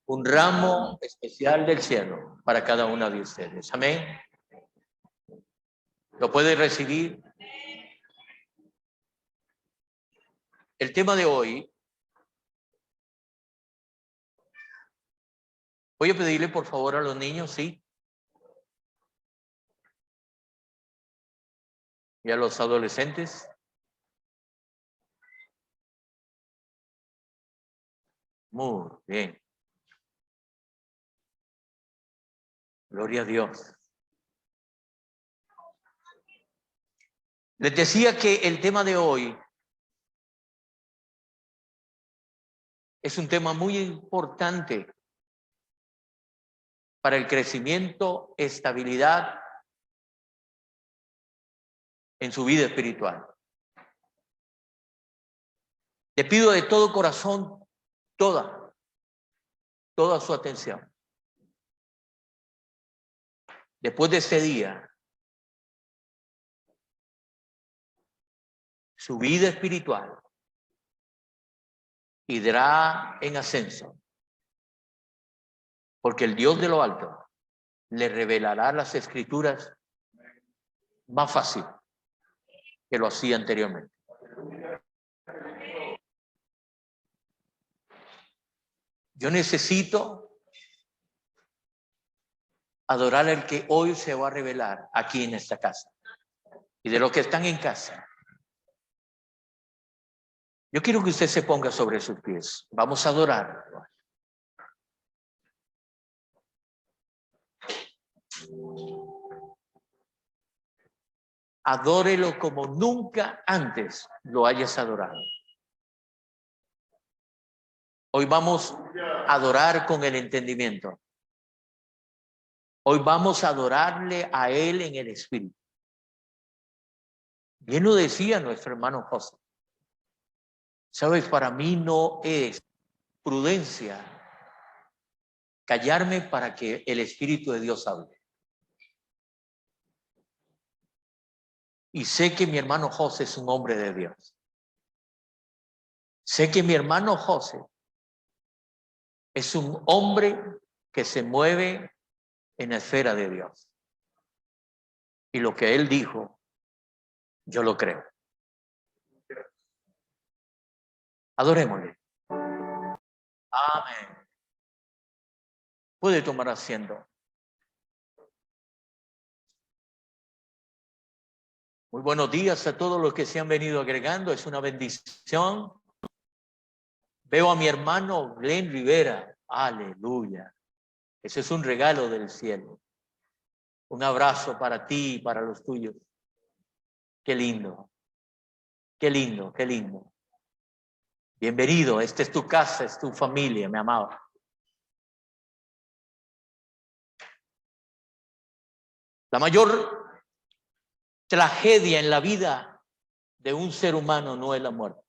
un ramo especial del cielo para cada una de ustedes. Amén. ¿Lo puede recibir? El tema de hoy, voy a pedirle por favor a los niños, sí, y a los adolescentes. Muy bien. Gloria a Dios. Les decía que el tema de hoy es un tema muy importante para el crecimiento, estabilidad en su vida espiritual. Le pido de todo corazón toda su atención. Después de este día, su vida espiritual irá en ascenso, porque el Dios de lo alto le revelará las escrituras más fácil que lo hacía anteriormente. Yo necesito adorar al que hoy se va a revelar aquí en esta casa. Y de los que están en casa, yo quiero que usted se ponga sobre sus pies. Vamos a adorar. Adórelo como nunca antes lo hayas adorado. Hoy vamos a adorar con el entendimiento. Hoy vamos a adorarle a Él en el Espíritu. Bien lo decía nuestro hermano José. Sabes, para mí no es prudencia callarme para que el Espíritu de Dios hable. Y sé que mi hermano José es un hombre de Dios. Sé que mi hermano José es un hombre que se mueve en la esfera de Dios. Y lo que él dijo, yo lo creo. Adorémosle. Amén. Puede tomar asiento. Muy buenos días a todos los que se han venido agregando. Es una bendición. Veo a mi hermano Glenn Rivera. Aleluya. Ese es un regalo del cielo. Un abrazo para ti y para los tuyos. Qué lindo. Qué lindo, qué lindo. Bienvenido. Esta es tu casa, es tu familia, mi amado. La mayor tragedia en la vida de un ser humano no es la muerte.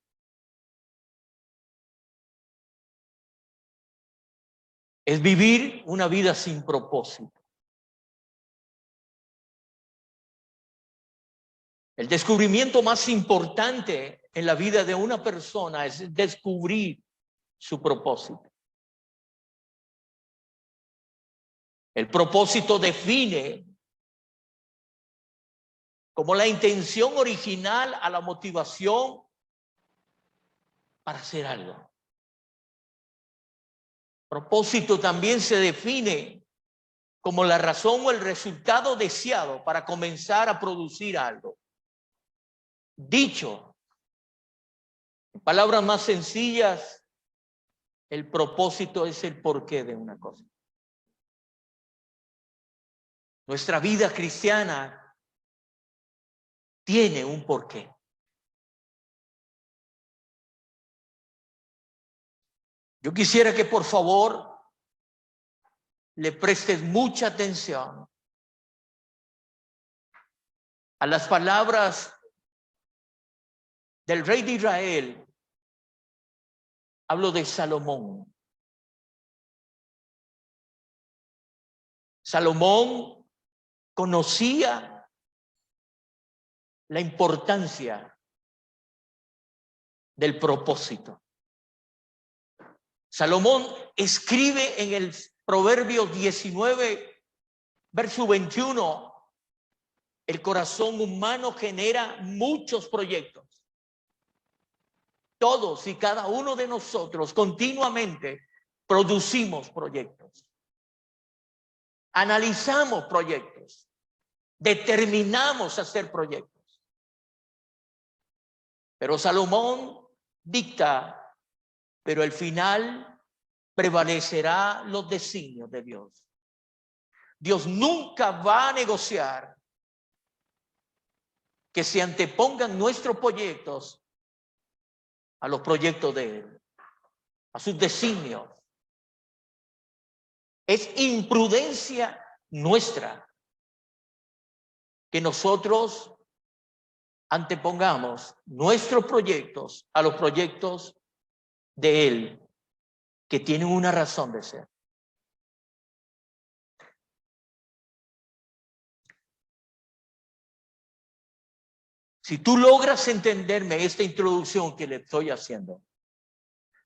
Es vivir una vida sin propósito. El descubrimiento más importante en la vida de una persona es descubrir su propósito. El propósito define como la intención original a la motivación para hacer algo. Propósito también se define como la razón o el resultado deseado para comenzar a producir algo. Dicho, en palabras más sencillas, el propósito es el porqué de una cosa. Nuestra vida cristiana tiene un porqué. Yo quisiera que por favor le prestes mucha atención a las palabras del rey de Israel. Hablo de Salomón. Salomón conocía la importancia del propósito. Salomón escribe en el Proverbios 19, verso 21, el corazón humano genera muchos proyectos. Todos y cada uno de nosotros continuamente producimos proyectos. Analizamos proyectos. Determinamos hacer proyectos. Pero Salomón dicta, pero al final prevalecerá los designios de Dios. Dios nunca va a negociar que se antepongan nuestros proyectos a los proyectos de Él, a sus designios. Es imprudencia nuestra que nosotros antepongamos nuestros proyectos a los proyectos de Él, que tienen una razón de ser. Si tú logras entenderme esta introducción que le estoy haciendo,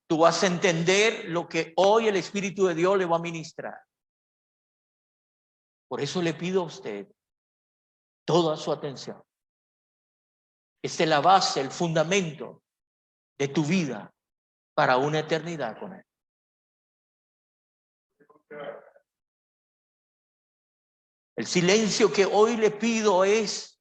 tú vas a entender lo que hoy el Espíritu de Dios le va a ministrar. Por eso le pido a usted toda su atención. Esta es la base, el fundamento de tu vida para una eternidad con Él. El silencio que hoy le pido es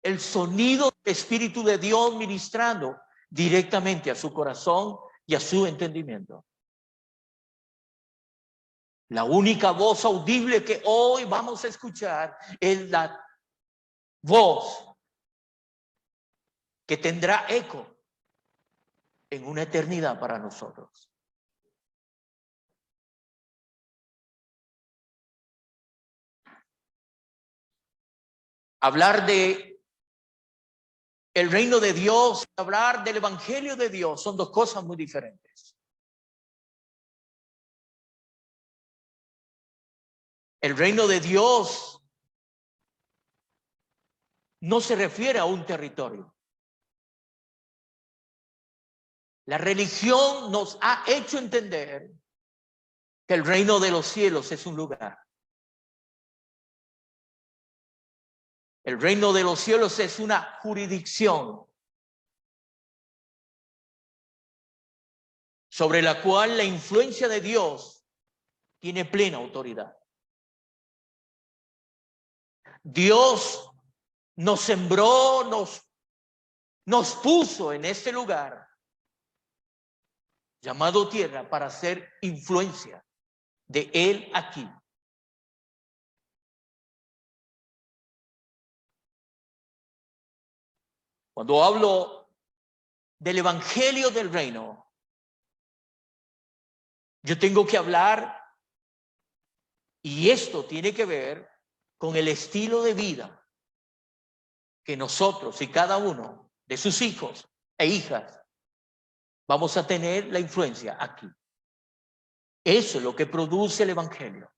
el sonido del Espíritu de Dios ministrando directamente a su corazón y a su entendimiento. La única voz audible que hoy vamos a escuchar es la voz que tendrá eco en una eternidad para nosotros. Hablar de el reino de Dios, hablar del evangelio de Dios son dos cosas muy diferentes. El reino de Dios no se refiere a un territorio. La religión nos ha hecho entender que el reino de los cielos es un lugar. El reino de los cielos es una jurisdicción sobre la cual la influencia de Dios tiene plena autoridad. Dios nos sembró, nos puso en este lugar llamado tierra para hacer influencia de Él aquí. Cuando hablo del evangelio del reino, yo tengo que hablar, y esto tiene que ver con el estilo de vida que nosotros y cada uno de sus hijos e hijas vamos a tener la influencia aquí. Eso es lo que produce el evangelio.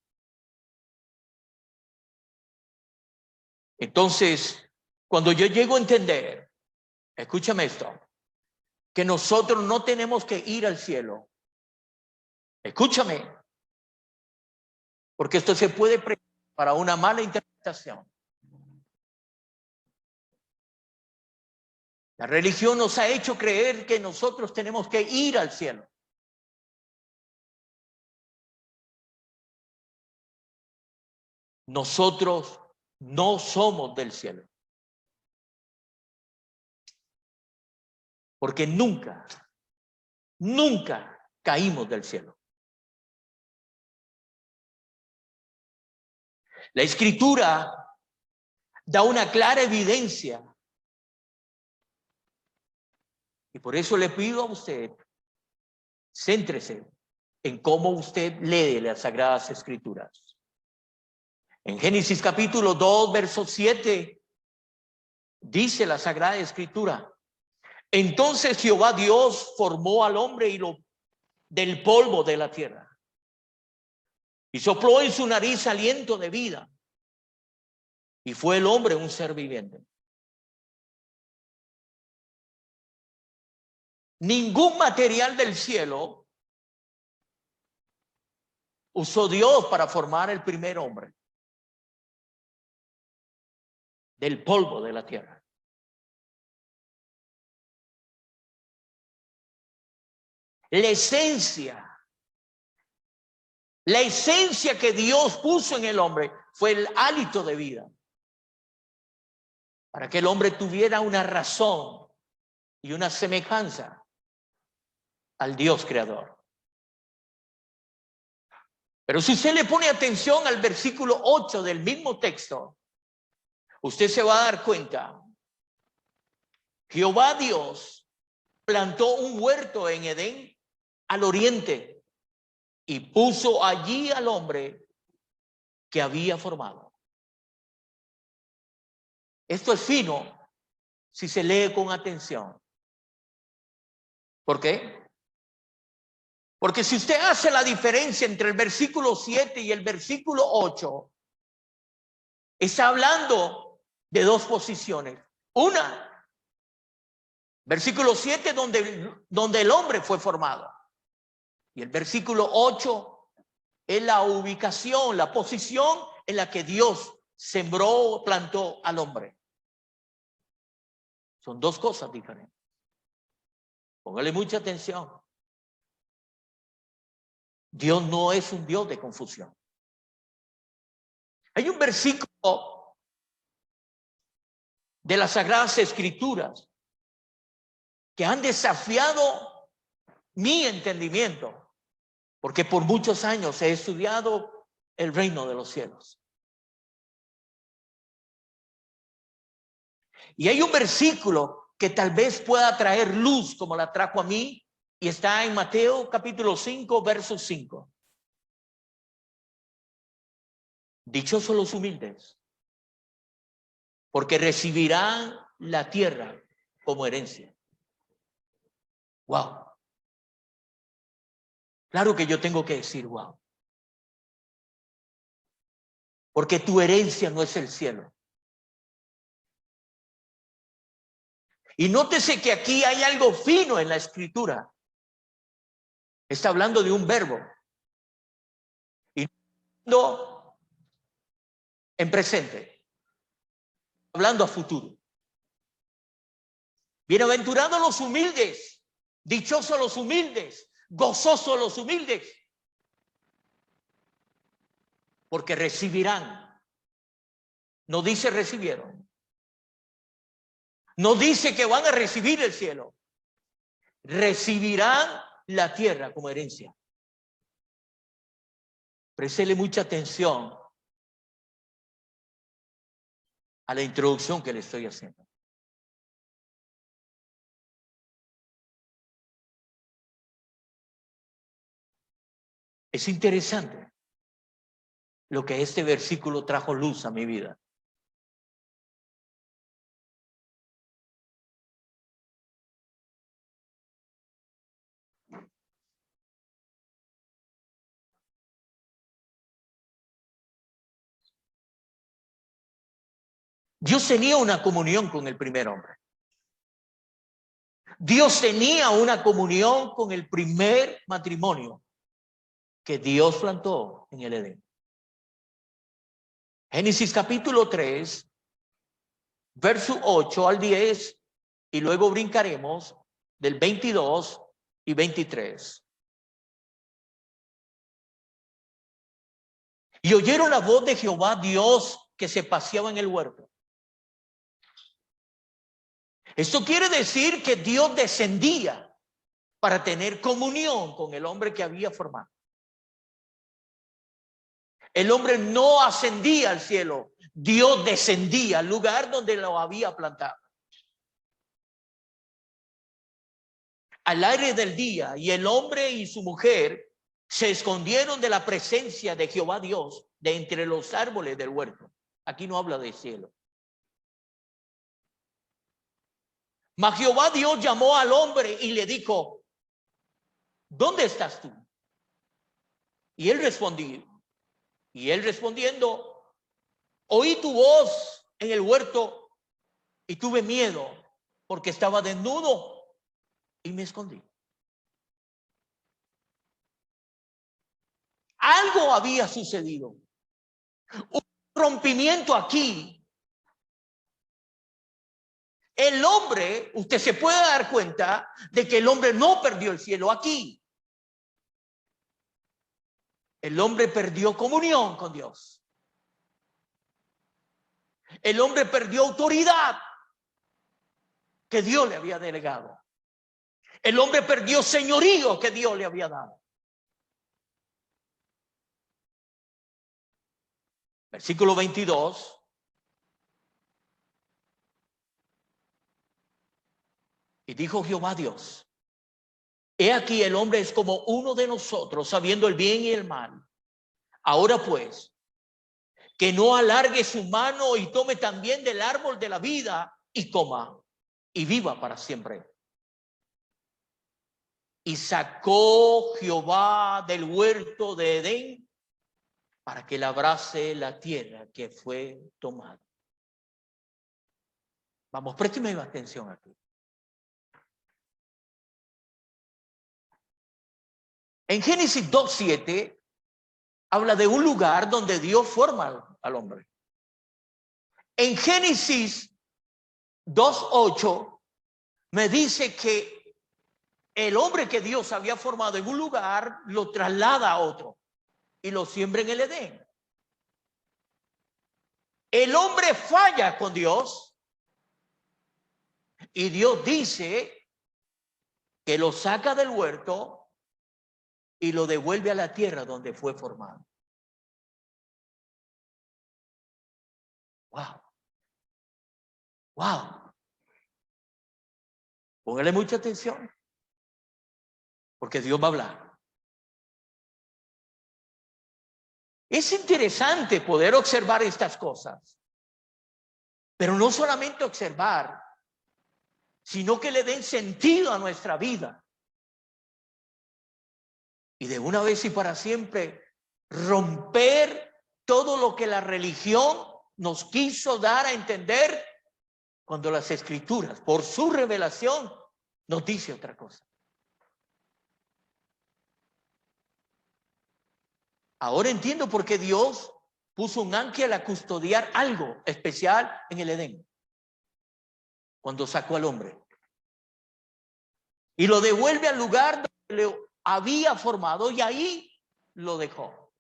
Entonces, cuando yo llego a entender, escúchame esto, que nosotros no tenemos que ir al cielo. Escúchame, porque esto se puede prestar para una mala interpretación. La religión nos ha hecho creer que nosotros tenemos que ir al cielo. Nosotros no somos del cielo. Porque nunca caímos del cielo. La Escritura da una clara evidencia. Y por eso le pido a usted, céntrese en cómo usted lee las Sagradas Escrituras. En Génesis capítulo 2, verso 7, dice la Sagrada Escritura: entonces Jehová Dios formó al hombre del polvo de la tierra, y sopló en su nariz aliento de vida, y fue el hombre un ser viviente. Ningún material del cielo usó Dios para formar el primer hombre del polvo de la tierra. La esencia que Dios puso en el hombre fue el hálito de vida, para que el hombre tuviera una razón y una semejanza al Dios creador. Pero si usted le pone atención al versículo 8 del mismo texto, usted se va a dar cuenta. Jehová Dios plantó un huerto en Edén al oriente y puso allí al hombre que había formado. Esto es fino si se lee con atención. ¿Por qué? Porque si usted hace la diferencia entre el versículo 7 y el versículo 8, está hablando de dos posiciones. Una, versículo 7, donde el hombre fue formado. Y el versículo 8 es la ubicación, la posición en la que Dios sembró, plantó al hombre. Son dos cosas diferentes. Póngale mucha atención. Dios no es un Dios de confusión. Hay un versículo de las Sagradas Escrituras que han desafiado mi entendimiento, porque por muchos años he estudiado el reino de los cielos. Y hay un versículo que tal vez pueda traer luz como la trajo a mí, y está en Mateo capítulo 5, verso 5. Dichosos los humildes, porque recibirán la tierra como herencia. Wow. Claro que yo tengo que decir wow. Porque tu herencia no es el cielo. Y nótese que aquí hay algo fino en la escritura. Está hablando de un verbo. Y no en presente. Hablando a futuro. Bienaventurados los humildes. Dichosos los humildes. Gozosos los humildes. Porque recibirán. No dice recibieron. No dice que van a recibir el cielo. Recibirán la tierra como herencia. Préstele mucha atención a la introducción que le estoy haciendo. Es interesante lo que este versículo trajo luz a mi vida. Dios tenía una comunión con el primer hombre. Dios tenía una comunión con el primer matrimonio que Dios plantó en el Edén. Génesis capítulo 3, verso 8 al 10, y luego brincaremos del 22 y 23. Y oyeron la voz de Jehová Dios que se paseaba en el huerto. Esto quiere decir que Dios descendía para tener comunión con el hombre que había formado. El hombre no ascendía al cielo, Dios descendía al lugar donde lo había plantado. Al aire del día, y el hombre y su mujer se escondieron de la presencia de Jehová Dios de entre los árboles del huerto. Aquí no habla del cielo. Mas Jehová Dios llamó al hombre y le dijo: ¿dónde estás tú? Y él respondiendo, oí tu voz en el huerto y tuve miedo porque estaba desnudo y me escondí. algo había sucedido. Un rompimiento aquí. El hombre, usted se puede dar cuenta de que el hombre no perdió el cielo aquí. El hombre perdió comunión con Dios. El hombre perdió autoridad que Dios le había delegado. El hombre perdió señorío que Dios le había dado. Versículo 22. Y dijo Jehová Dios: he aquí el hombre es como uno de nosotros, sabiendo el bien y el mal. Ahora pues, que no alargue su mano y tome también del árbol de la vida y coma y viva para siempre. Y sacó Jehová del huerto de Edén para que labrase la tierra que fue tomada. Vamos, présteme atención aquí. En Génesis 2:7 habla de un lugar donde Dios forma al hombre. En Génesis 2:8 me dice que el hombre que Dios había formado en un lugar lo traslada a otro y lo siembra en el Edén. El hombre falla con Dios y Dios dice que lo saca del huerto y lo devuelve a la tierra donde fue formado. Wow. Wow. Póngale mucha atención, porque Dios va a hablar. Es interesante poder observar estas cosas, pero no solamente observar, sino que le den sentido a nuestra vida. Y de una vez y para siempre romper todo lo que la religión nos quiso dar a entender cuando las Escrituras, por su revelación, nos dice otra cosa. Ahora entiendo por qué Dios puso un ángel a custodiar algo especial en el Edén, cuando sacó al hombre. Y lo devuelve al lugar donde le había formado y ahí lo dejó.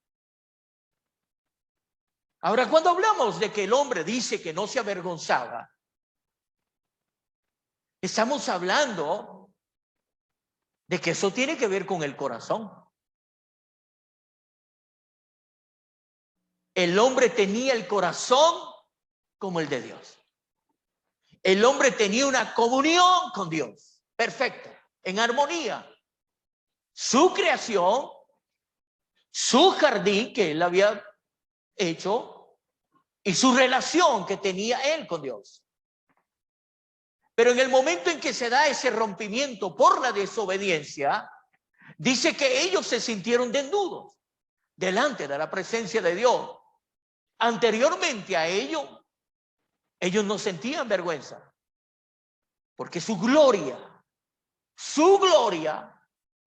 Ahora, cuando hablamos de que el hombre dice que no se avergonzaba, estamos hablando de que eso tiene que ver con el corazón. El hombre tenía el corazón como el de Dios. El hombre tenía una comunión con Dios, perfecto, en armonía. Su creación, su jardín que él había hecho y su relación que tenía él con Dios. Pero en el momento en que se da ese rompimiento por la desobediencia, dice que ellos se sintieron desnudos delante de la presencia de Dios. Anteriormente a ellos no sentían vergüenza, porque su gloria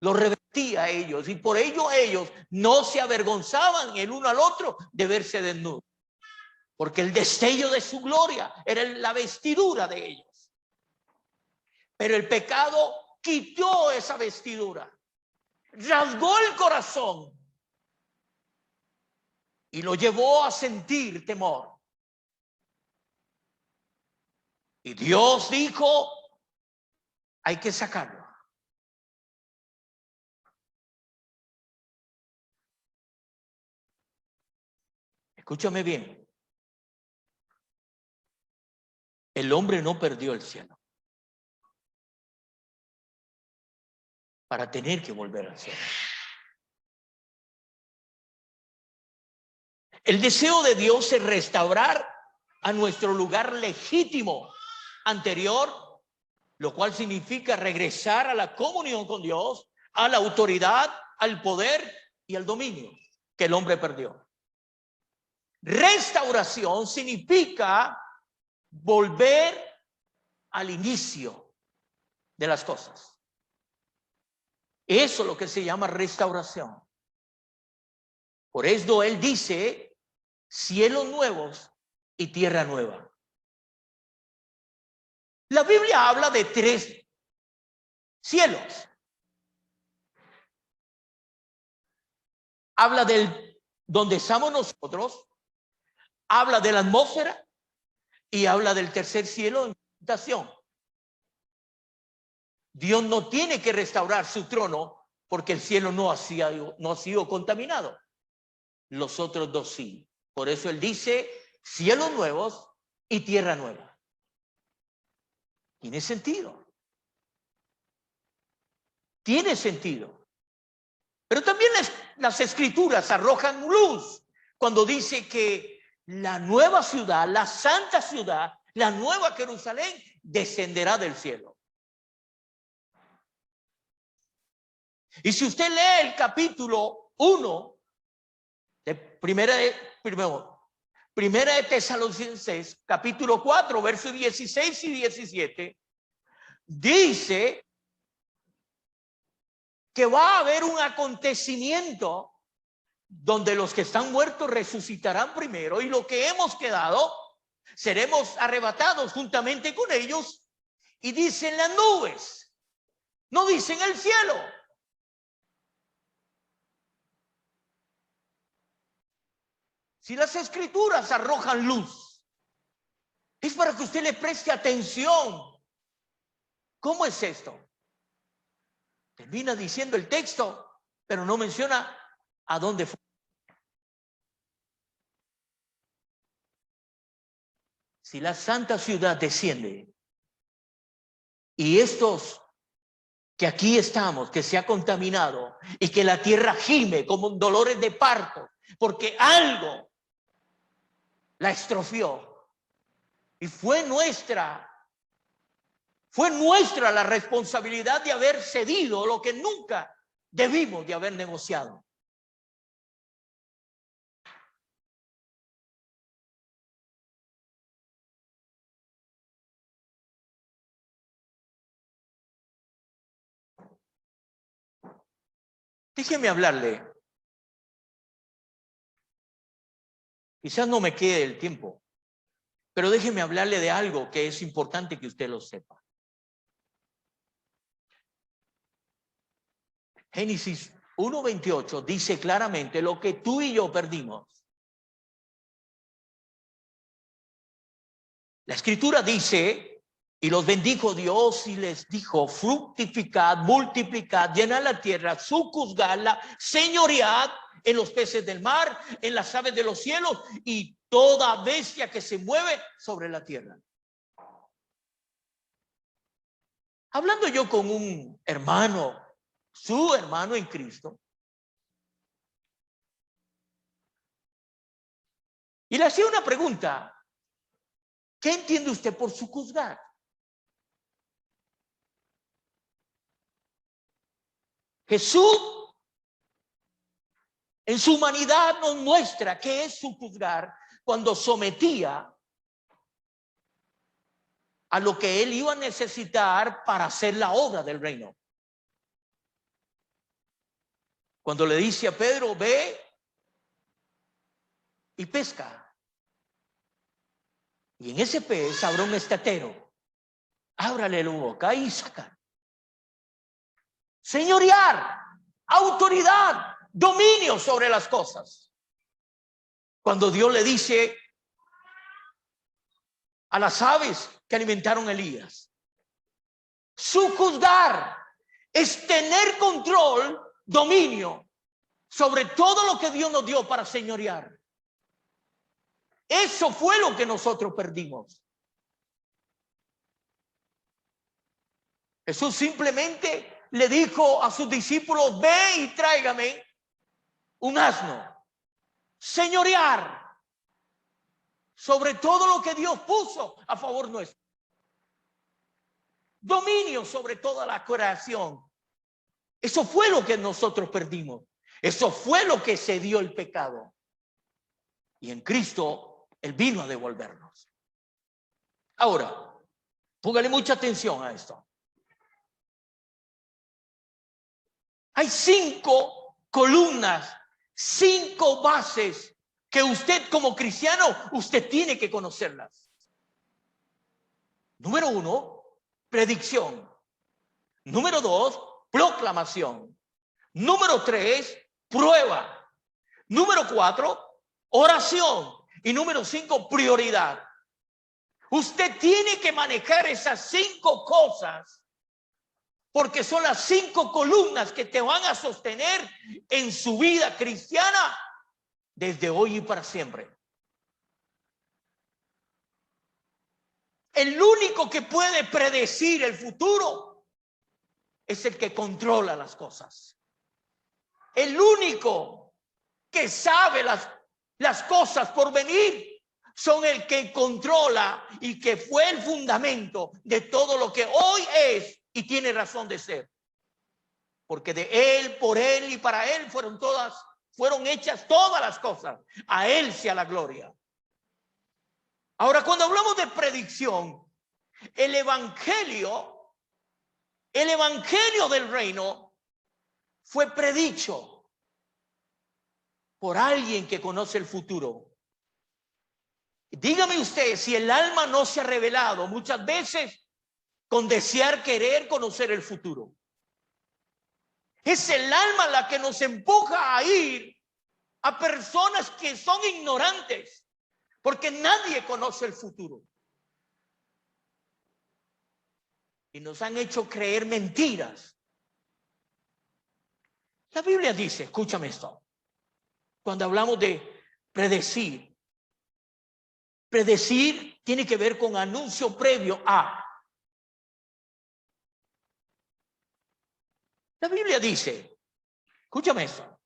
los revestía a ellos, y por ello ellos no se avergonzaban el uno al otro de verse desnudos, porque el destello de su gloria era la vestidura de ellos. Pero el pecado quitó esa vestidura, rasgó el corazón y lo llevó a sentir temor. Y Dios dijo: hay que sacarlo. Escúchame bien. El hombre no perdió el cielo para tener que volver al cielo. El deseo de Dios es restaurar a nuestro lugar legítimo anterior, lo cual significa regresar a la comunión con Dios, a la autoridad, al poder y al dominio que el hombre perdió. Restauración significa volver al inicio de las cosas. Eso es lo que se llama restauración. Por eso él dice cielos nuevos y tierra nueva. La Biblia habla de 3 cielos. Habla del donde estamos nosotros, habla de la atmósfera y habla del tercer cielo en habitación. Dios no tiene que restaurar su trono porque el cielo no ha sido contaminado. Los otros 2 sí. Por eso él dice cielos nuevos y tierra nueva. Tiene sentido. Tiene sentido. Pero también las escrituras arrojan luz cuando dice que la nueva ciudad, la santa ciudad, la nueva Jerusalén descenderá del cielo. Y si usted lee el capítulo 1 de Primera de Tesalonicenses, capítulo 4, versos 16 y 17, dice que va a haber un acontecimiento donde los que están muertos resucitarán primero y los que hemos quedado seremos arrebatados juntamente con ellos, y dicen las nubes, no dicen el cielo. Si las escrituras arrojan luz, es para que usted le preste atención. ¿Cómo es esto? Termina diciendo el texto, pero no menciona a dónde fue. Si la santa ciudad desciende y estos que aquí estamos, que se ha contaminado y que la tierra gime como dolores de parto, porque algo la estrofió, y fue nuestra la responsabilidad de haber cedido lo que nunca debimos de haber negociado. Déjeme hablarle. Quizás no me quede el tiempo, pero déjeme hablarle de algo que es importante que usted lo sepa. Génesis 1:28 dice claramente lo que tú y yo perdimos. La escritura dice, y los bendijo Dios y les dijo, fructificad, multiplicad, llenad la tierra, sojuzgadla, señoread en los peces del mar, en las aves de los cielos y toda bestia que se mueve sobre la tierra. Hablando yo con un hermano, su hermano en Cristo, y le hacía una pregunta: ¿qué entiende usted por sojuzgar? Jesús en su humanidad nos muestra qué es sojuzgar cuando sometía a lo que él iba a necesitar para hacer la obra del reino. Cuando le dice a Pedro, ve y pesca. Y en ese pez habrá un estatero. Ábrale la boca y saca. Señorear, autoridad, dominio sobre las cosas. Cuando Dios le dice a las aves que alimentaron a Elías, sojuzgar es tener control, dominio sobre todo lo que Dios nos dio para señorear. Eso fue lo que nosotros perdimos. Jesús simplemente le dijo a sus discípulos, ve y tráigame un asno. Señorear sobre todo lo que Dios puso a favor nuestro. Dominio sobre toda la creación. Eso fue lo que nosotros perdimos. Eso fue lo que se dio el pecado. Y en Cristo Él vino a devolvernos. Ahora, póngale mucha atención a esto. Hay 5 columnas 5 bases que usted como cristiano, usted tiene que conocerlas. Número 1, predicción. Número 2, proclamación. Número 3, prueba. Número 4, oración. Y número 5, prioridad. Usted tiene que manejar esas 5 cosas, porque son las 5 columnas que te van a sostener en su vida cristiana desde hoy y para siempre. El único que puede predecir el futuro es el que controla las cosas. El único que sabe las cosas por venir son el que controla y que fue el fundamento de todo lo que hoy es y tiene razón de ser. Porque de Él, por Él y para Él fueron hechas todas las cosas. A Él sea la gloria. Ahora, cuando hablamos de predicción, el evangelio del reino fue predicho por alguien que conoce el futuro. Dígame usted si el alma no se ha revelado muchas veces con desear querer conocer el futuro. Es el alma la que nos empuja a ir a personas que son ignorantes, porque nadie conoce el futuro. Y nos han hecho creer mentiras. La Biblia dice, escúchame esto, cuando hablamos de predecir tiene que ver con anuncio previo a. La Biblia dice, escúchame esto,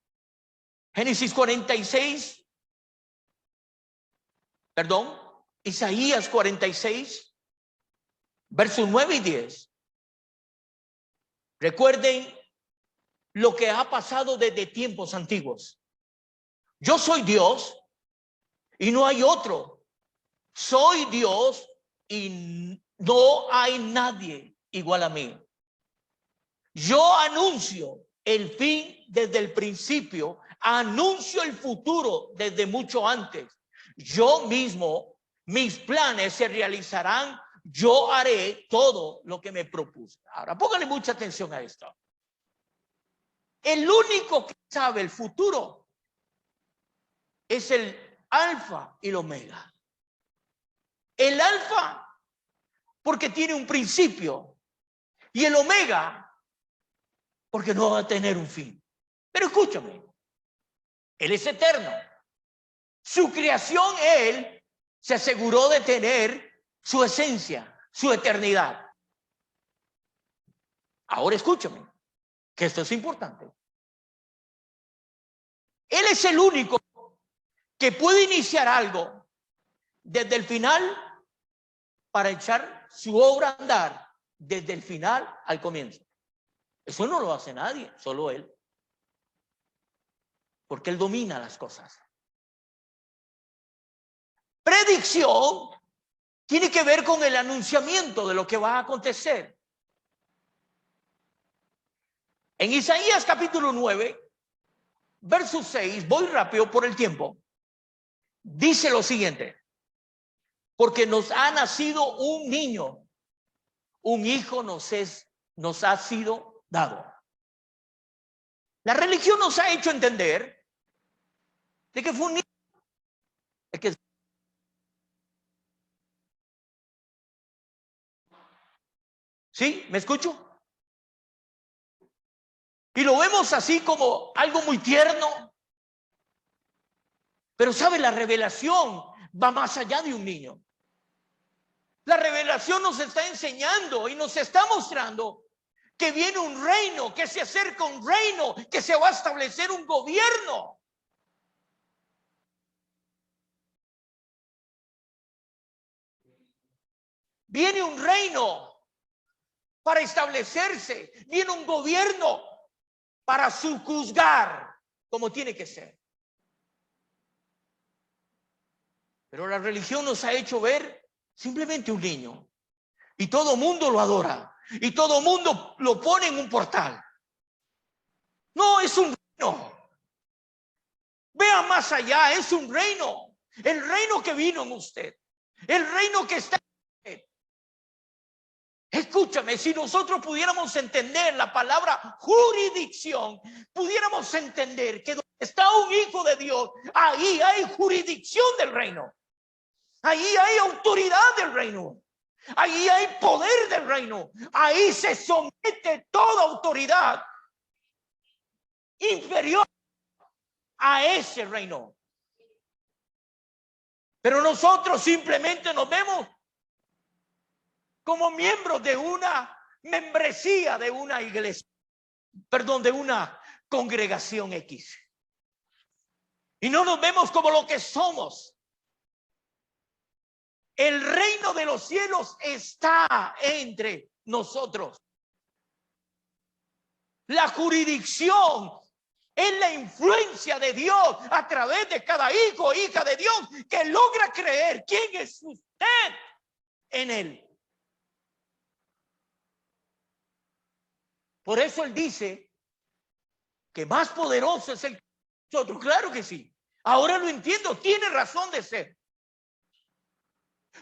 Isaías 46, versos 9 y 10. Recuerden lo que ha pasado desde tiempos antiguos. Yo soy Dios y no hay otro. Soy Dios y no hay nadie igual a mí. Yo anuncio el fin desde el principio, anuncio el futuro desde mucho antes. Yo mismo, mis planes se realizarán, yo haré todo lo que me propuse. Ahora, póngale mucha atención a esto. El único que sabe el futuro es el alfa y el omega. El alfa porque tiene un principio y el omega porque no va a tener un fin. Pero escúchame, Él es eterno. Su creación, Él se aseguró de tener su esencia, su eternidad. Ahora escúchame, que esto es importante. Él es el único que puede iniciar algo desde el final para echar su obra a andar desde el final al comienzo. Eso no lo hace nadie, solo Él. Porque Él domina las cosas. Predicción tiene que ver con el anunciamiento de lo que va a acontecer. En Isaías capítulo 9, verso 6, voy rápido por el tiempo, dice lo siguiente: porque nos ha nacido un niño, un hijo nos ha sido dado. La religión nos ha hecho entender de que fue un niño. ¿Sí? ¿Me escucho? Y lo vemos así como algo muy tierno. Pero ¿sabe? La revelación va más allá de un niño. La revelación nos está enseñando y nos está mostrando que viene un reino, que se acerca un reino, que se va a establecer un gobierno. Viene un reino para establecerse, viene un gobierno para juzgar como tiene que ser. Pero la religión nos ha hecho ver simplemente un niño y todo mundo lo adora y todo mundo lo pone en un portal. No, es un reino. vea más allá, es un reino. El reino que vino en usted. El reino que está en usted. Escúchame, si nosotros pudiéramos entender la palabra jurisdicción, pudiéramos entender que donde está un hijo de Dios, ahí hay jurisdicción del reino. Ahí hay autoridad del reino. Ahí hay poder del reino. Ahí se somete toda autoridad inferior a ese reino. Pero nosotros simplemente nos vemos como miembros de una membresía de una iglesia, perdón, de una congregación X. Y no nos vemos como lo que somos. El reino de los cielos está entre nosotros. La jurisdicción es la influencia de Dios a través de cada hijo o hija de Dios que logra creer quién es usted en él. Por eso él dice que más poderoso es el que nosotros. Claro que sí. Ahora lo entiendo. Tiene razón de ser.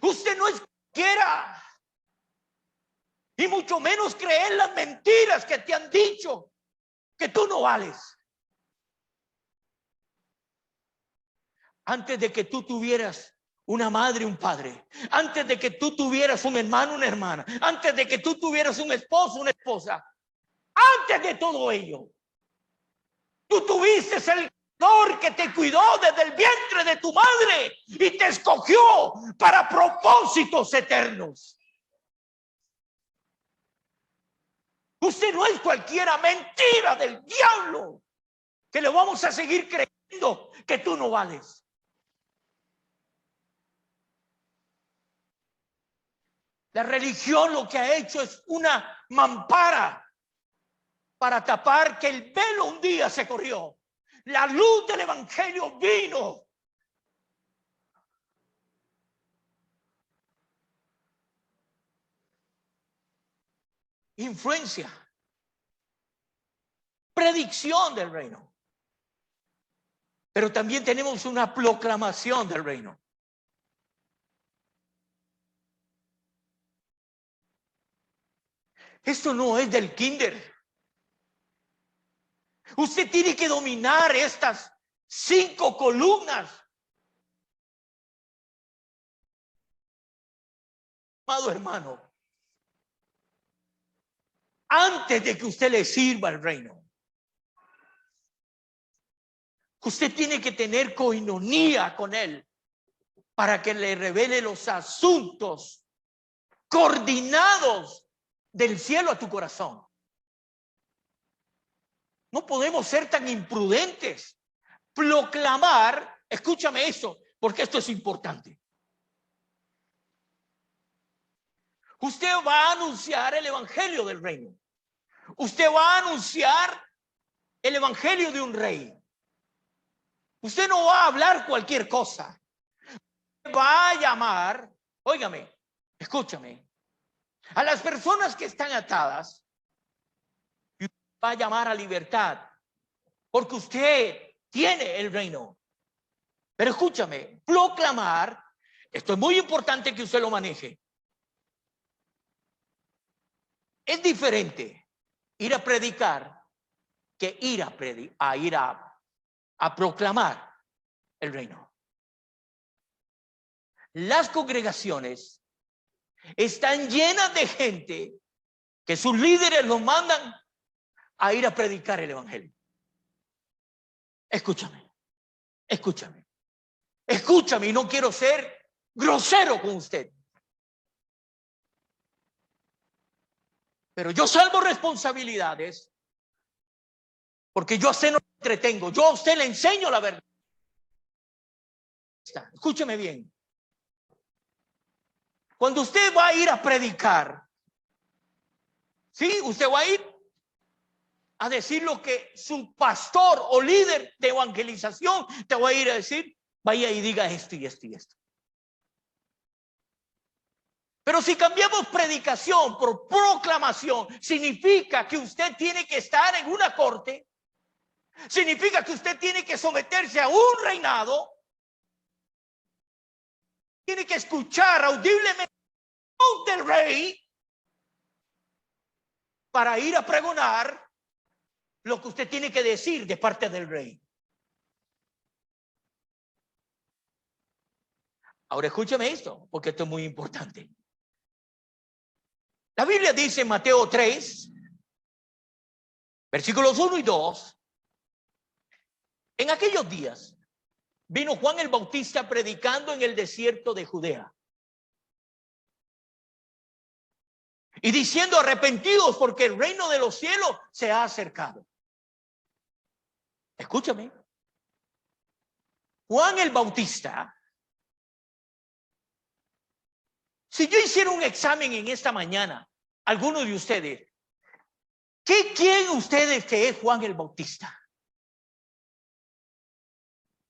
Usted no es cualquiera. Y mucho menos creer las mentiras que te han dicho que tú no vales. Antes de que tú tuvieras una madre, un padre, antes de que tú tuvieras un hermano, una hermana, antes de que tú tuvieras un esposo, una esposa, antes de todo ello, tú tuviste el Creador que te cuidó desde el vientre de tu madre y te escogió para propósitos eternos. Usted no es cualquiera mentira del diablo que le vamos a seguir creyendo que tú no vales. La religión lo que ha hecho es una mampara para tapar que el velo un día se corrió. La luz del evangelio vino. Influencia. Predicción del reino. Pero también tenemos una proclamación del reino. Esto no es del kinder. Usted tiene que dominar estas 5 columnas. Amado hermano, antes de que usted le sirva al reino, usted tiene que tener coinonía con él para que le revele los asuntos coordinados del cielo a tu corazón. No podemos ser tan imprudentes. Proclamar, escúchame eso, porque esto es importante. Usted va a anunciar el evangelio del reino. Usted va a anunciar el evangelio de un rey. Usted no va a hablar cualquier cosa. Va a llamar, óigame, escúchame, a las personas que están atadas, va a llamar a libertad, porque usted tiene el reino. Pero escúchame, proclamar, esto es muy importante que usted lo maneje. Es diferente ir a predicar que ir a proclamar el reino. Las congregaciones están llenas de gente que sus líderes los mandan a ir a predicar el evangelio. Escúchame, escúchame, escúchame, y no quiero ser grosero con usted. Pero yo salvo responsabilidades porque yo a usted no lo entretengo, yo a usted le enseño la verdad. Escúcheme bien. Cuando usted va a ir a predicar, ¿sí? Usted va a ir a decir lo que su pastor o líder de evangelización te va a ir a decir. Vaya y diga esto y esto y esto. Pero si cambiamos predicación por proclamación, significa que usted tiene que estar en una corte Significa que usted tiene que someterse a un reinado. Tiene que escuchar audiblemente la voz del rey para ir a pregonar lo que usted tiene que decir de parte del rey. Ahora escúcheme esto, porque esto es muy importante. La Biblia dice en Mateo 3, versículos 1 y 2, en aquellos días vino Juan el Bautista predicando en el desierto de Judea y diciendo: arrepentidos, porque el reino de los cielos se ha acercado. Escúchame. Juan el Bautista, si yo hiciera un examen en esta mañana, algunos de ustedes, ¿qué creen ustedes que es Juan el Bautista?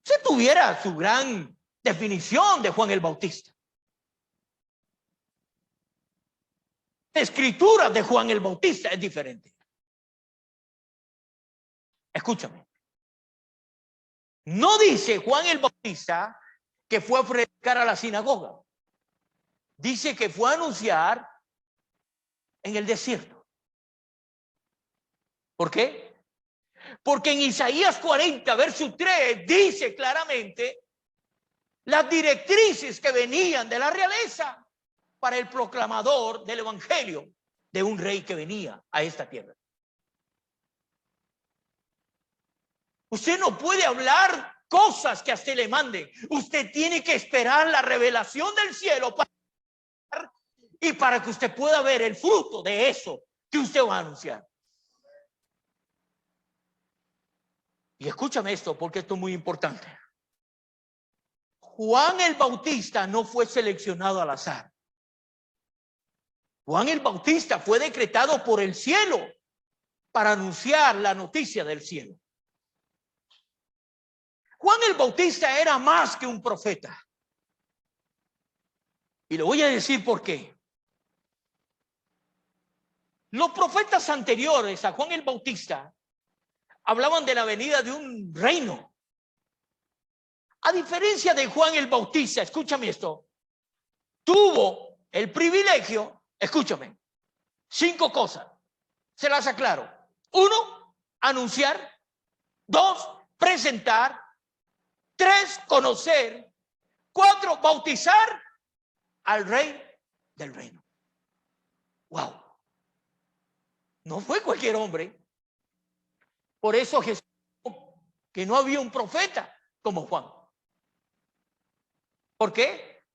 Si tuviera su gran definición de Juan el Bautista, la escritura de Juan el Bautista es diferente. Escúchame. No dice Juan el Bautista que fue a predicar a la sinagoga. Dice que fue a anunciar en el desierto. ¿Por qué? Porque en Isaías 40, verso 3, dice claramente las directrices que venían de la realeza para el proclamador del evangelio de un rey que venía a esta tierra. Usted no puede hablar cosas que a usted le manden. Usted tiene que esperar la revelación del cielo para que usted pueda ver el fruto de eso que usted va a anunciar. Y escúchame esto, porque esto es muy importante. Juan el Bautista no fue seleccionado al azar. Juan el Bautista fue decretado por el cielo para anunciar la noticia del cielo. Juan el Bautista era más que un profeta. Y le voy a decir por qué. Los profetas anteriores a Juan el Bautista hablaban de la venida de un reino. A diferencia de Juan el Bautista, escúchame esto, tuvo el privilegio, escúchame, 5 cosas, se las aclaro. 1, anunciar. 2, presentar. 3, conocer. 4, bautizar al rey del reino. Wow. No fue cualquier hombre. Por eso Jesús dijo que no había un profeta como Juan. ¿Por qué?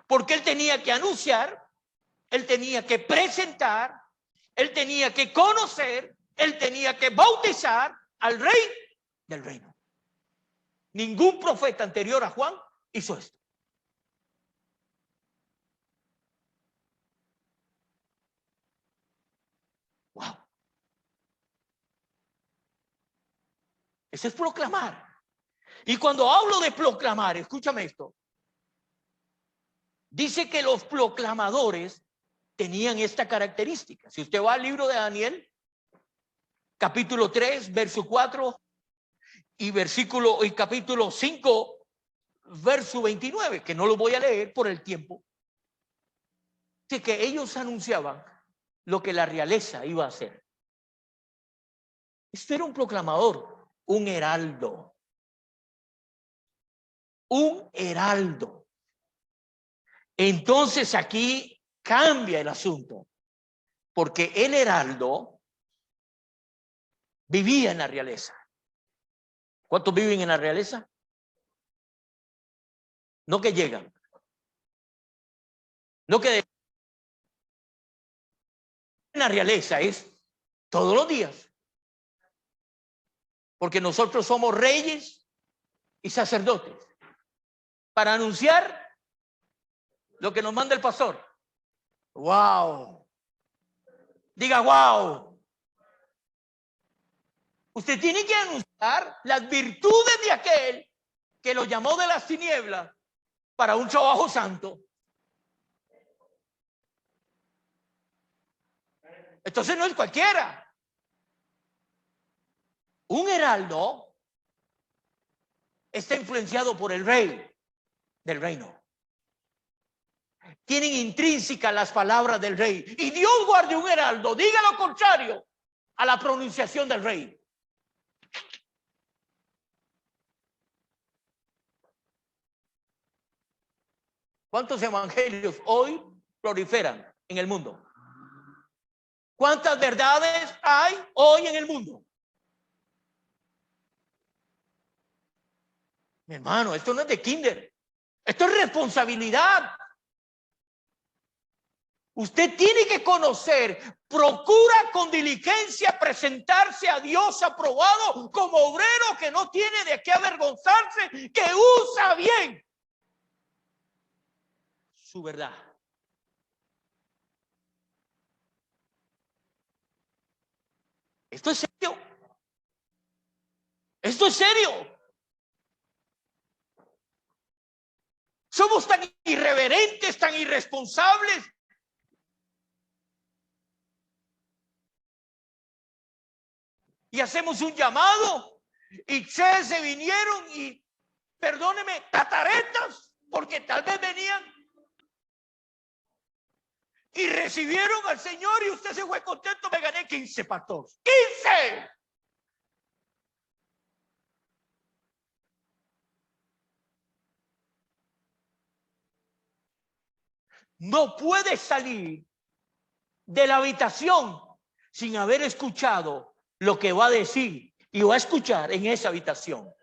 Porque él tenía que anunciar, él tenía que presentar, él tenía que conocer, él tenía que bautizar al rey del reino. Ningún profeta anterior a Juan hizo esto. Wow. Eso es proclamar. Y cuando hablo de proclamar, escúchame esto. Dice que los proclamadores tenían esta característica. Si usted va al libro de Daniel, capítulo 3, verso 4 y capítulo 5, verso 29, que no lo voy a leer por el tiempo. Dice que ellos anunciaban lo que la realeza iba a hacer. Esto era un proclamador, un heraldo. Un heraldo. Entonces aquí cambia el asunto, porque el heraldo vivía en la realeza. ¿Cuántos viven en la realeza? No que llegan. No que en la realeza es todos los días. Porque nosotros somos reyes y sacerdotes para anunciar lo que nos manda el pastor. ¡Wow! Diga wow. Usted tiene que anunciar las virtudes de aquel que lo llamó de las tinieblas para un trabajo santo. Entonces no es cualquiera. Un heraldo está influenciado por el rey del reino. Tienen intrínsecas las palabras del rey. Y Dios guarde un heraldo, diga lo contrario a la pronunciación del rey. ¿Cuántos evangelios hoy proliferan en el mundo? ¿Cuántas verdades hay hoy en el mundo? Mi hermano, esto no es de kinder. Esto es responsabilidad. Usted tiene que conocer, procura con diligencia presentarse a Dios aprobado como obrero que no tiene de qué avergonzarse, que usa bien su verdad. Esto es serio. Esto es serio. Somos tan irreverentes, tan irresponsables. Y hacemos un llamado y se vinieron y, perdóneme, cataretas, porque tal vez venían y recibieron al Señor y usted se fue contento. Me gané 15 pastores. ¡15! No puede salir de la habitación sin haber escuchado lo que va a decir y va a escuchar en esa habitación.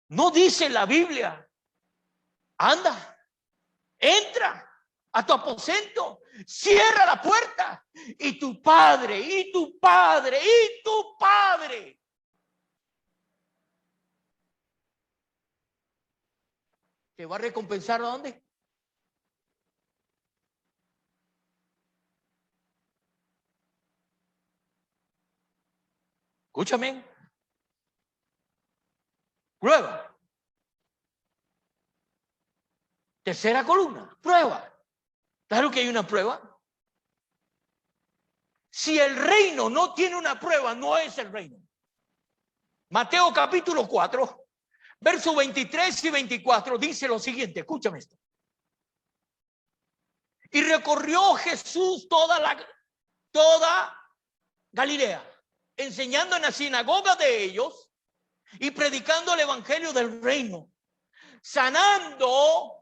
No dice la Biblia, anda, entra a tu aposento, cierra la puerta y tu padre, y tu padre, y tu padre te va a recompensar. ¿A dónde? Escúchame. Prueba. Tercera columna, prueba. Claro que hay una prueba. Si el reino no tiene una prueba, no es el reino. Mateo capítulo 4, versos 23 y 24 dice lo siguiente, escúchame esto. Y recorrió Jesús toda Galilea, enseñando en la sinagoga de ellos y predicando el evangelio del reino, sanando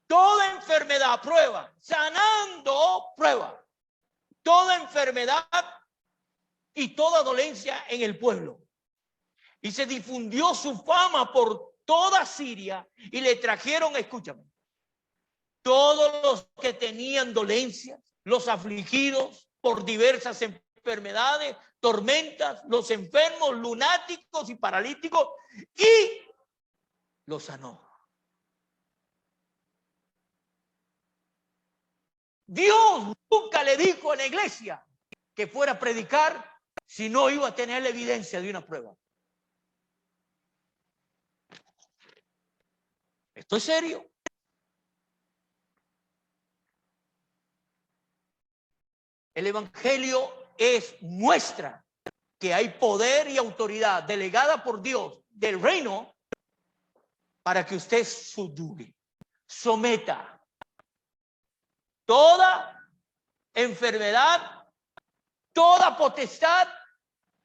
toda enfermedad, prueba, sanando, prueba, toda enfermedad y toda dolencia en el pueblo. Y se difundió su fama por toda Siria y le trajeron, escúchame, todos los que tenían dolencias, los afligidos por diversas enfermedades, tormentas, los enfermos, lunáticos y paralíticos, y los sanó. Dios nunca le dijo a la iglesia que fuera a predicar si no iba a tener la evidencia de una prueba. Esto es serio. El evangelio muestra que hay poder y autoridad delegada por Dios del reino para que usted someta toda enfermedad, toda potestad,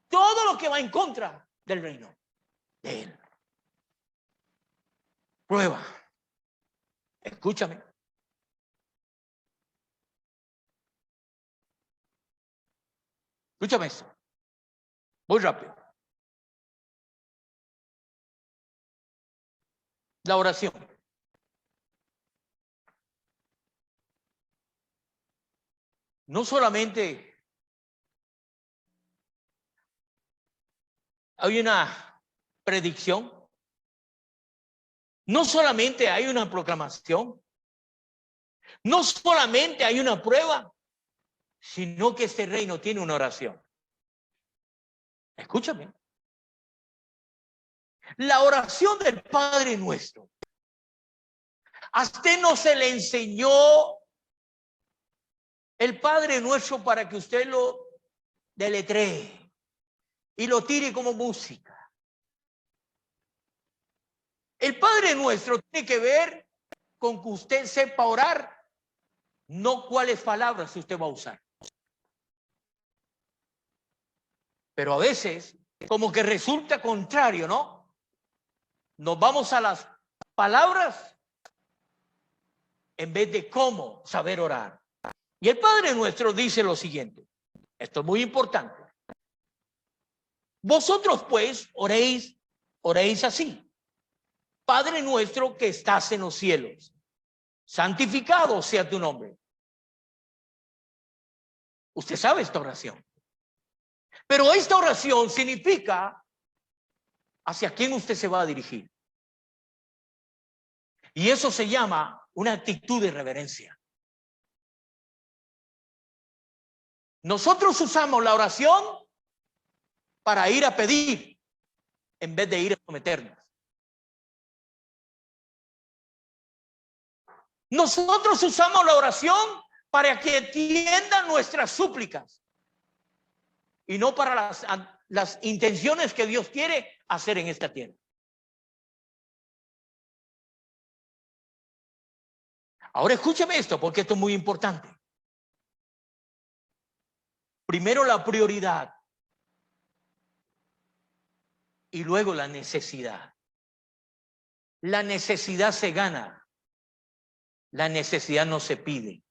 todo lo que va en contra del reino de él. Prueba. Escúchame. Escúchame esto. Muy rápido. La oración. No solamente hay una predicción, no solamente hay una proclamación, no solamente hay una prueba, sino que este reino tiene una oración. Escúchame. La oración del Padre Nuestro. A usted no se le enseñó el Padre Nuestro para que usted lo deletree. y lo tire como música. El Padre Nuestro tiene que ver con que usted sepa orar, no cuáles palabras usted va a usar. Pero a veces, como que resulta contrario, ¿no? Nos vamos a las palabras en vez de cómo saber orar. Y el Padre Nuestro dice lo siguiente. Esto es muy importante. Vosotros pues oréis así. Padre nuestro que estás en los cielos, santificado sea tu nombre. Usted sabe esta oración. Pero esta oración significa hacia quién usted se va a dirigir. Y eso se llama una actitud de reverencia. Nosotros usamos la oración para ir a pedir en vez de ir a someternos. Nosotros usamos la oración para que atiendan nuestras súplicas y no para las intenciones que Dios quiere hacer en esta tierra. Ahora escúcheme esto, porque esto es muy importante. Primero la prioridad y luego la necesidad. La necesidad se gana. La necesidad no se pide.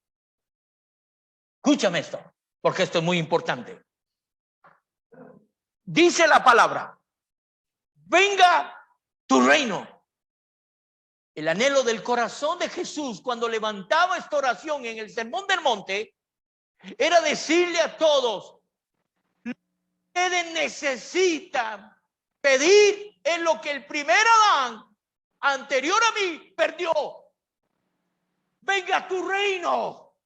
Escúchame esto, porque esto es muy importante. Dice la palabra, venga tu reino. El anhelo del corazón de Jesús cuando levantaba esta oración en el Sermón del Monte era decirle a todos, ustedes necesitan pedir en lo que el primer Adán anterior a mí perdió. Venga tu reino.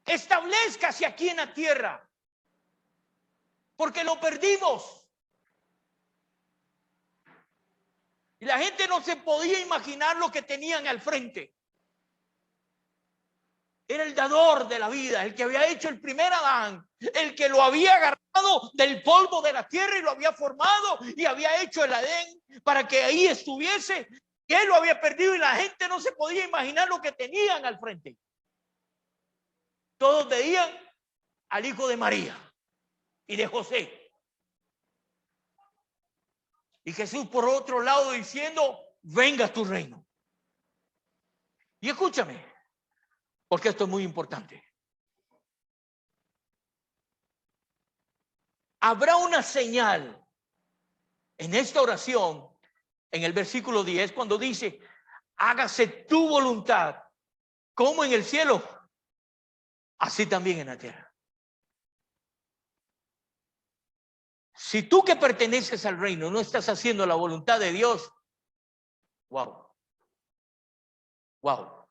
Establezcase aquí en la tierra. Porque lo perdimos. Y la gente no se podía imaginar lo que tenían al frente. Era el dador de la vida, el que había hecho el primer Adán, el que lo había agarrado del polvo de la tierra y lo había formado y había hecho el Edén para que ahí estuviese. Y él lo había perdido y la gente no se podía imaginar lo que tenían al frente. Todos veían al hijo de María y de José. Y Jesús por otro lado diciendo, venga tu reino. Y escúchame, porque esto es muy importante. Habrá una señal en esta oración, en el versículo 10, cuando dice, hágase tu voluntad, como en el cielo, así también en la tierra. Si tú que perteneces al reino no estás haciendo la voluntad de Dios, wow. Wow.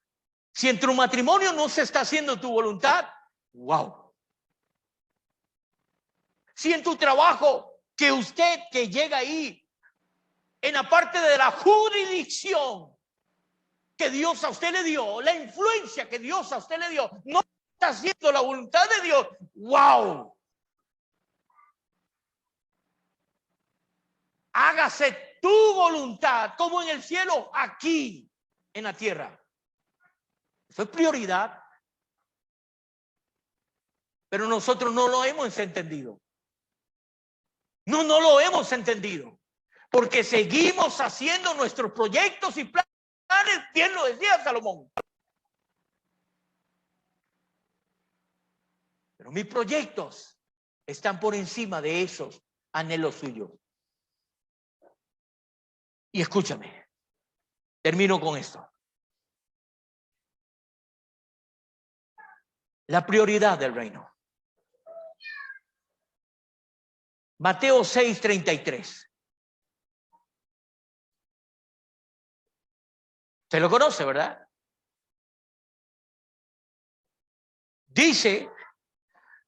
Si en tu matrimonio no se está haciendo tu voluntad, wow. Si en tu trabajo, que usted que llega ahí, en la parte de la jurisdicción que Dios a usted le dio, la influencia que Dios a usted le dio, no está haciendo la voluntad de Dios, wow. Hágase tu voluntad como en el cielo, aquí en la tierra. Eso es prioridad. Pero nosotros no lo hemos entendido. No lo hemos entendido. Porque seguimos haciendo nuestros proyectos y planes, bien lo decía Salomón. Pero mis proyectos están por encima de esos anhelos suyos. Y escúchame, termino con esto. La prioridad del reino. Mateo 6:33. ¿Se lo conoce, verdad? Dice,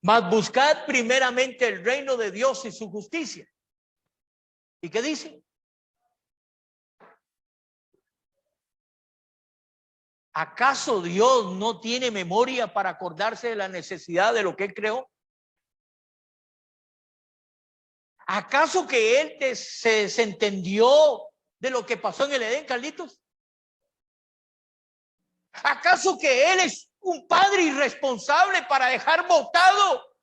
mas buscad primeramente el reino de Dios y su justicia. ¿Y qué dice? ¿Acaso Dios no tiene memoria para acordarse de la necesidad de lo que Él creó? ¿Acaso que él se entendió de lo que pasó en el Edén, Carlitos? ¿Acaso que él es un padre irresponsable para dejar botado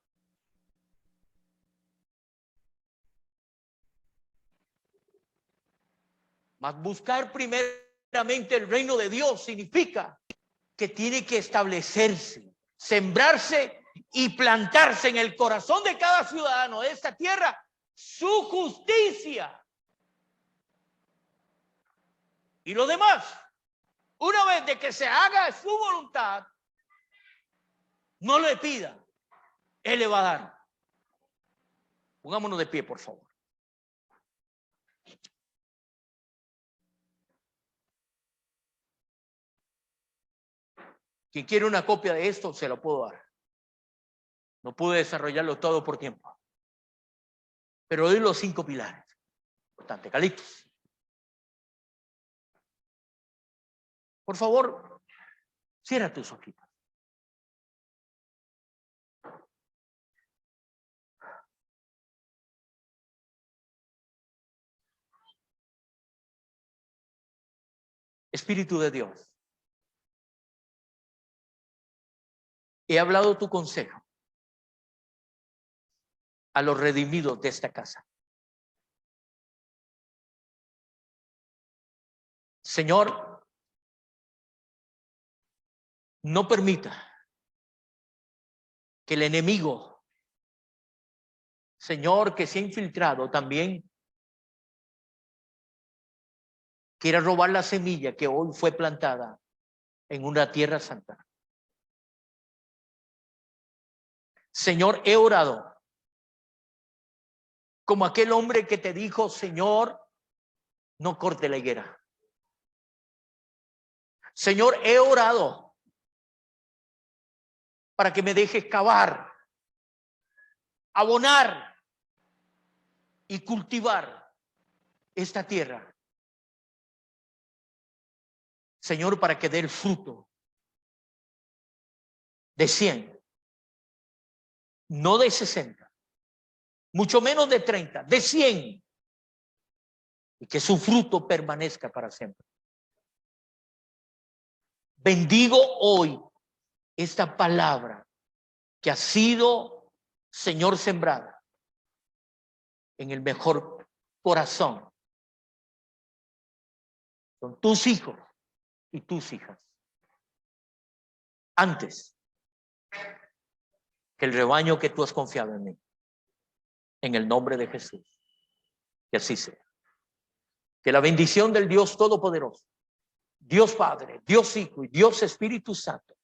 Mas buscar primeramente el reino de Dios significa que tiene que establecerse, sembrarse y plantarse en el corazón de cada ciudadano de esta tierra su justicia. Y lo demás, una vez de que se haga su voluntad, no le pida, Él le va a dar. Pongámonos de pie, por favor. Quien quiere una copia de esto, se lo puedo dar. No pude desarrollarlo todo por tiempo. Pero doy los 5 pilares. Importante, Carlitos. Por favor, cierra tus ojitos. Espíritu de Dios, he hablado tu consejo a los redimidos de esta casa. Señor, no permita que el enemigo, Señor, que se ha infiltrado también, quiera robar la semilla que hoy fue plantada en una tierra santa. Señor, he orado como aquel hombre que te dijo, Señor, no corte la higuera. Señor, he orado para que me dejes cavar, abonar y cultivar esta tierra. Señor, para que dé el fruto de 100, no de 60, mucho menos de 30, de 100, y que su fruto permanezca para siempre. Bendigo hoy esta palabra que ha sido, Señor, sembrada en el mejor corazón. Son tus hijos y tus hijas. Antes que el rebaño que tú has confiado en mí. En el nombre de Jesús. Que así sea. Que la bendición del Dios Todopoderoso, Dios Padre, Dios Hijo y Dios Espíritu Santo